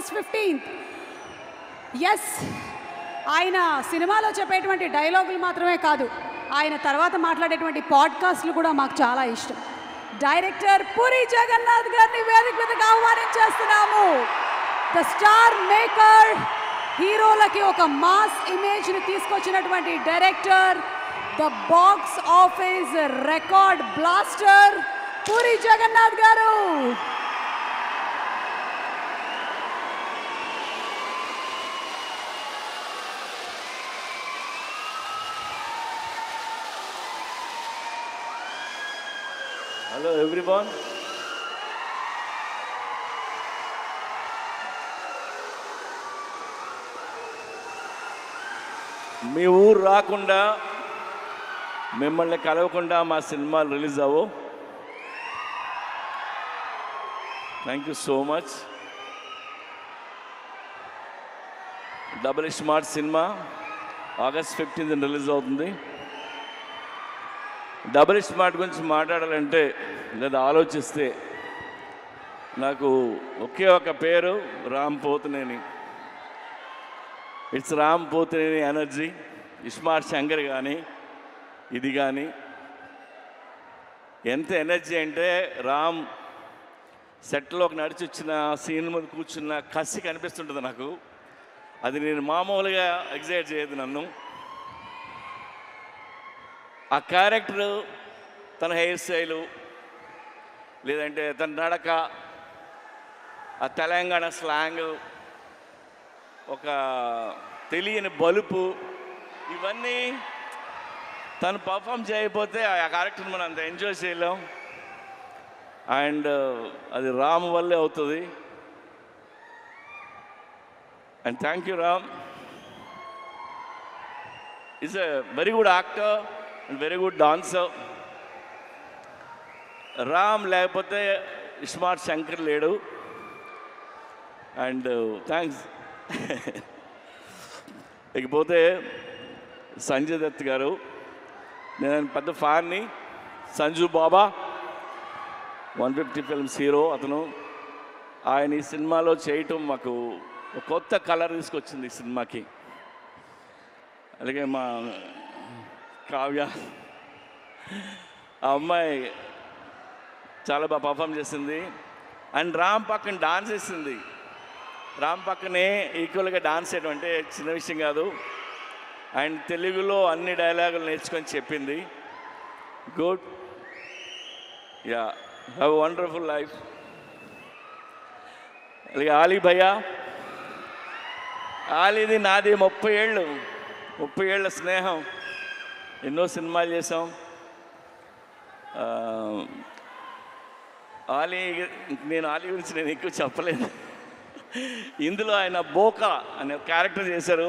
August 15th. Yes, ఆయన సినిమాలో చెప్పేటువంటి డైలాగులు మాత్రమే కాదు, ఆయన తర్వాత మాట్లాడేటువంటి పాడ్కాస్ట్లు కూడా మాకు చాలా ఇష్టం. డైరెక్టర్ పూరి జగన్నాథ్ గారిని వేదిక మీదకి ఆహ్వానించేస్తున్నాము. ద స్టార్ మేకర్, హీరోలకి ఒక మాస్ ఇమేజ్ని తీసుకొచ్చినటువంటి director, the box office record blaster Puri Jagannath garu. Hello everyone. మీ ఊరు రాకుండా, మిమ్మల్ని కలవకుండా మా సినిమాలు రిలీజ్ అవ్వవు. Thank you so much. Double smart cinema August 15th release అవుతుంది. డబుల్ స్మార్ట్ గురించి మాట్లాడాలంటే లేదా ఆలోచిస్తే నాకు ఒకే ఒక పేరు, Ram Pothineni. It's Ram Pothineni energy. Smart Shankar కానీ ఇది కానీ ఎంత ఎనర్జీ అంటే, రామ్ సెట్లోకి నడిచి వచ్చిన సీన్ మీద కూర్చున్న కసి కనిపిస్తుంటుంది నాకు. అది నేను మామూలుగా ఎగ్జైట్ చేయదు నన్ను. ఆ క్యారెక్టరు, తన హెయిర్ స్టైలు, లేదంటే తన నడక, ఆ తెలంగాణ స్లాంగ్, ఒక తెలియని బలుపు, ఇవన్నీ తను పర్ఫామ్ చేయకపోతే ఆ క్యారెక్టర్ని మనం అంత ఎంజాయ్ చేయలేం. అండ్ అది రామ్ వల్లే అవుతుంది. And thank you Ram. Is a very good actor and very good dancer. Ram లేకపోతే స్మార్ట్ శంకర్ లేడు. And thanks. ఇకపోతే సంజయ్ దత్ గారు, నేను పెద్ద ఫ్యాన్ని. సంజు బాబా 150 ఫిల్మ్స్ హీరో అతను. ఆయన ఈ సినిమాలో చేయటం మాకు ఒక కొత్త కలర్ తీసుకొచ్చింది ఈ సినిమాకి. అలాగే మా కావ్య, ఆ అమ్మాయి చాలా బాగా పర్ఫామ్ చేసింది. అండ్ రామ్ పక్కన డాన్స్ చేసింది. రామ్ పక్కనే ఈక్వల్గా డాన్స్ చేయడం అంటే చిన్న విషయం కాదు. అండ్ తెలుగులో అన్ని డైలాగులు నేర్చుకొని చెప్పింది. Good, yeah, have wonderful life. అలాగే ఆలీ భయ్యా, ఆలీది నాది 30 ఏళ్ళ స్నేహం. ఎన్నో సినిమాలు చేసాం. నేను ఆలీ గురించి నేను ఎక్కువ చెప్పలేదు. ఇందులో ఆయన బోకా అనే క్యారెక్టర్ చేశారు.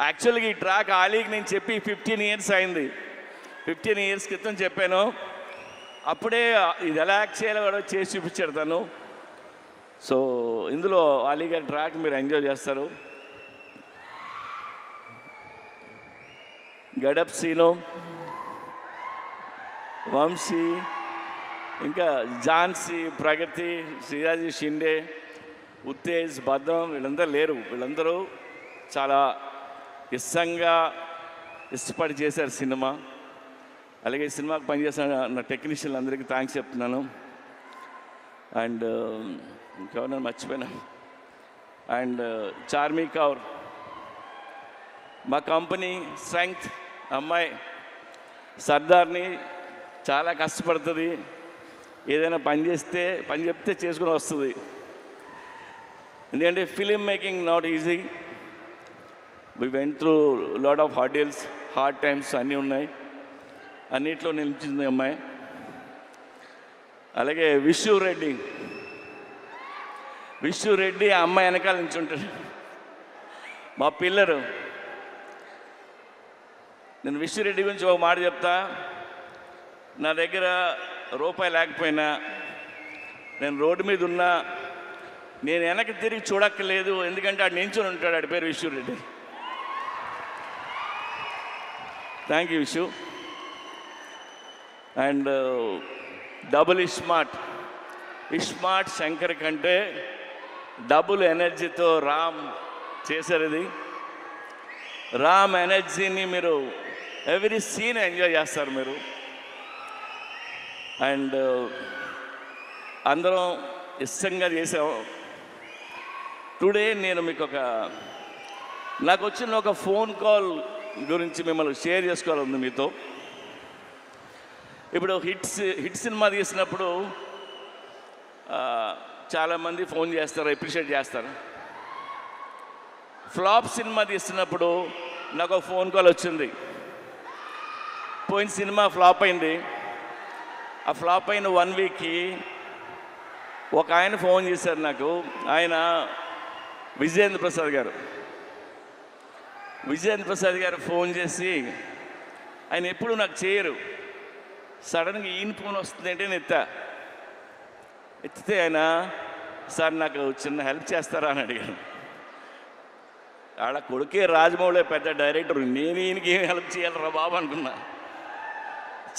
యాక్చువల్గా ఈ ట్రాక్ ఆలీకి నేను చెప్పి 15 years అయింది. 15 years క్రితం చెప్పాను. అప్పుడే ఇది ఎలా యాక్ట్ చేయాలో కూడా చేసి చూపించాడు తను. సో ఇందులో ఆలీ గారి ట్రాక్ మీరు ఎంజాయ్ చేస్తారు. గడప్ సీను, వంశీ, ఇంకా ఝాన్సీ, ప్రగతి, శ్రీరాజీ షిండే, ఉత్తేజ్, భద్రం, వీళ్ళందరూ లేరు. వీళ్ళందరూ చాలా ఇష్టపడి చేశారు సినిమా. అలాగే ఈ సినిమాకి పనిచేసిన నా టెక్నీషియన్లు అందరికీ థ్యాంక్స్ చెప్తున్నాను. అండ్ ఇంకెవరైనా మర్చిపోయినా. అండ్ చార్మీ కౌర్, మా కంపెనీ స్ట్రెంగ్త్ అమ్మాయి, సర్దార్ని, చాలా కష్టపడుతుంది. ఏదైనా పని చెప్తే చేసుకుని వస్తుంది. ఎందుకంటే film making not easy. We went through lot of hurdles, hard times అన్నీ ఉన్నాయి. అన్నిట్లో నిలిచింది అమ్మాయి. అలాగే విష్ణు రెడ్డి ఆ అమ్మాయి వెనకాల నుంచి ఉంటాడు, మా పిల్లరు. నేను విష్ణు రెడ్డి గురించి ఒక మాట చెప్తా. నా దగ్గర రూపాయి లేకపోయినా, నేను రోడ్డు మీద ఉన్నా, నేను వెనక్కి తిరిగి చూడక్కర్లేదు. ఎందుకంటే ఆడు నించుని ఉంటాడు. ఆడి పేరు Vishnu Reddy. Thank you Vishnu. And double smart Shankar కంటే డబుల్ ఎనర్జీతో రామ్ చేశారు. ఇది రామ్ ఎనర్జీని మీరు ఎవ్రీ సీన్ ఎంజాయ్ చేస్తారు మీరు. అండ్ అందరం ఇష్టంగా చేసాం. టుడే నేను మీకు నాకు వచ్చిన ఒక ఫోన్ కాల్ గురించి మిమ్మల్ని షేర్ చేసుకోవాలండి మీతో. ఇప్పుడు హిట్ సినిమా తీసినప్పుడు చాలామంది ఫోన్ చేస్తారు, అప్రిషియేట్ చేస్తారు. ఫ్లాప్ సినిమా తీస్తున్నప్పుడు నాకు ఒక ఫోన్ కాల్ వచ్చింది. పోయిన సినిమా ఫ్లాప్ అయింది. ఆ ఫ్లాప్ అయిన 1 వీక్కి ఒక ఆయన ఫోన్ చేశారు నాకు. ఆయన విజయేంద్ర ప్రసాద్ గారు. విజయేంద్ర ప్రసాద్ గారు ఫోన్ చేసి, ఆయన ఎప్పుడు నాకు చేయరు, సడన్గా ఈయన ఫోన్ వస్తుంది అంటే నేను ఎత్తితే ఆయన, సార్ నాకు చిన్న హెల్ప్ చేస్తారా అని అడిగాను. ఆడ కొడుకే రాజమౌళి పెద్ద డైరెక్టర్, నేను ఈయనకి ఏం హెల్ప్ చేయాలరా బాబు అనుకున్నా.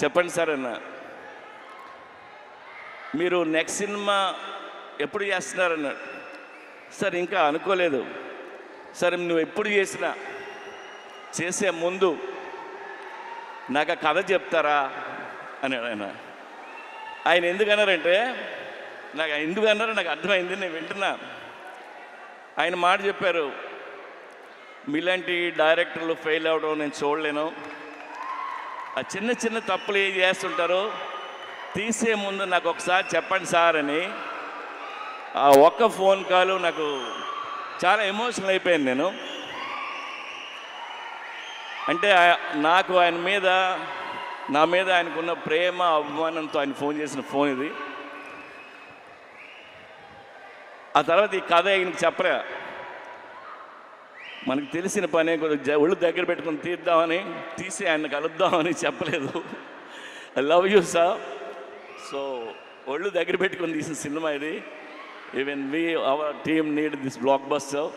చెప్పండి సార్ అన్న, మీరు నెక్స్ట్ సినిమా ఎప్పుడు చేస్తున్నారన్నాడు. సార్ ఇంకా అనుకోలేదు. సరే నువ్వు ఎప్పుడు చేసే ముందు నాకు ఆ కథ చెప్తారా అన్నాడు ఆయన. ఆయన ఎందుకన్నారంటే, ఎందుకన్నారో నాకు అర్థమైంది, నేను వింటున్నా. ఆయన మాట చెప్పారు, మీలాంటి డైరెక్టర్లు ఫెయిల్ అవ్వడం నేను చూడలేను. ఆ చిన్న చిన్న తప్పులు ఏం చేస్తుంటారో తీసే ముందు నాకు ఒకసారి చెప్పండి సార్ అని. ఆ ఒక్క ఫోన్ కాల్ నాకు చాలా ఎమోషనల్ అయిపోయాను నేను. అంటే నాకు నా మీద ఆయనకున్న ప్రేమ అభిమానంతో ఆయన ఫోన్ చేసిన ఫోన్ ఇది. ఆ తర్వాత ఈ కథ ఆయనకి చెప్పరా, మనకు తెలిసిన పనే కొద్దిగా ఒళ్ళు దగ్గర పెట్టుకుని తీసి ఆయన కలుద్దామని చెప్పలేదు. I love you sir. So ఒళ్ళు దగ్గర పెట్టుకుని తీసిన సినిమా ఇది. Even our team need this block buster.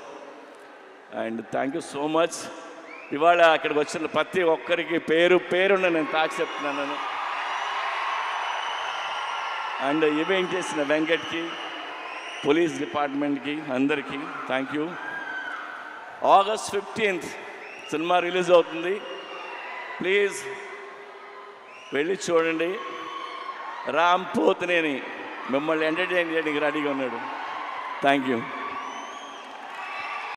And thank you so much. ఇవాళ అక్కడికి వచ్చిన ప్రతి ఒక్కరికి పేరున్న నేను తాకి చెప్తున్నాను. అండ్ ఈవెంట్ చేసిన వెంకట్కి, పోలీస్ డిపార్ట్మెంట్కి, అందరికీ thank you. August 15th cinema release అవుతుంది. ప్లీజ్ వెళ్ళి చూడండి. రామ్ పోతినేని మిమ్మల్ని ఎంటర్టైన్ చేయడానికి రెడీగా ఉన్నాడు. Thank you.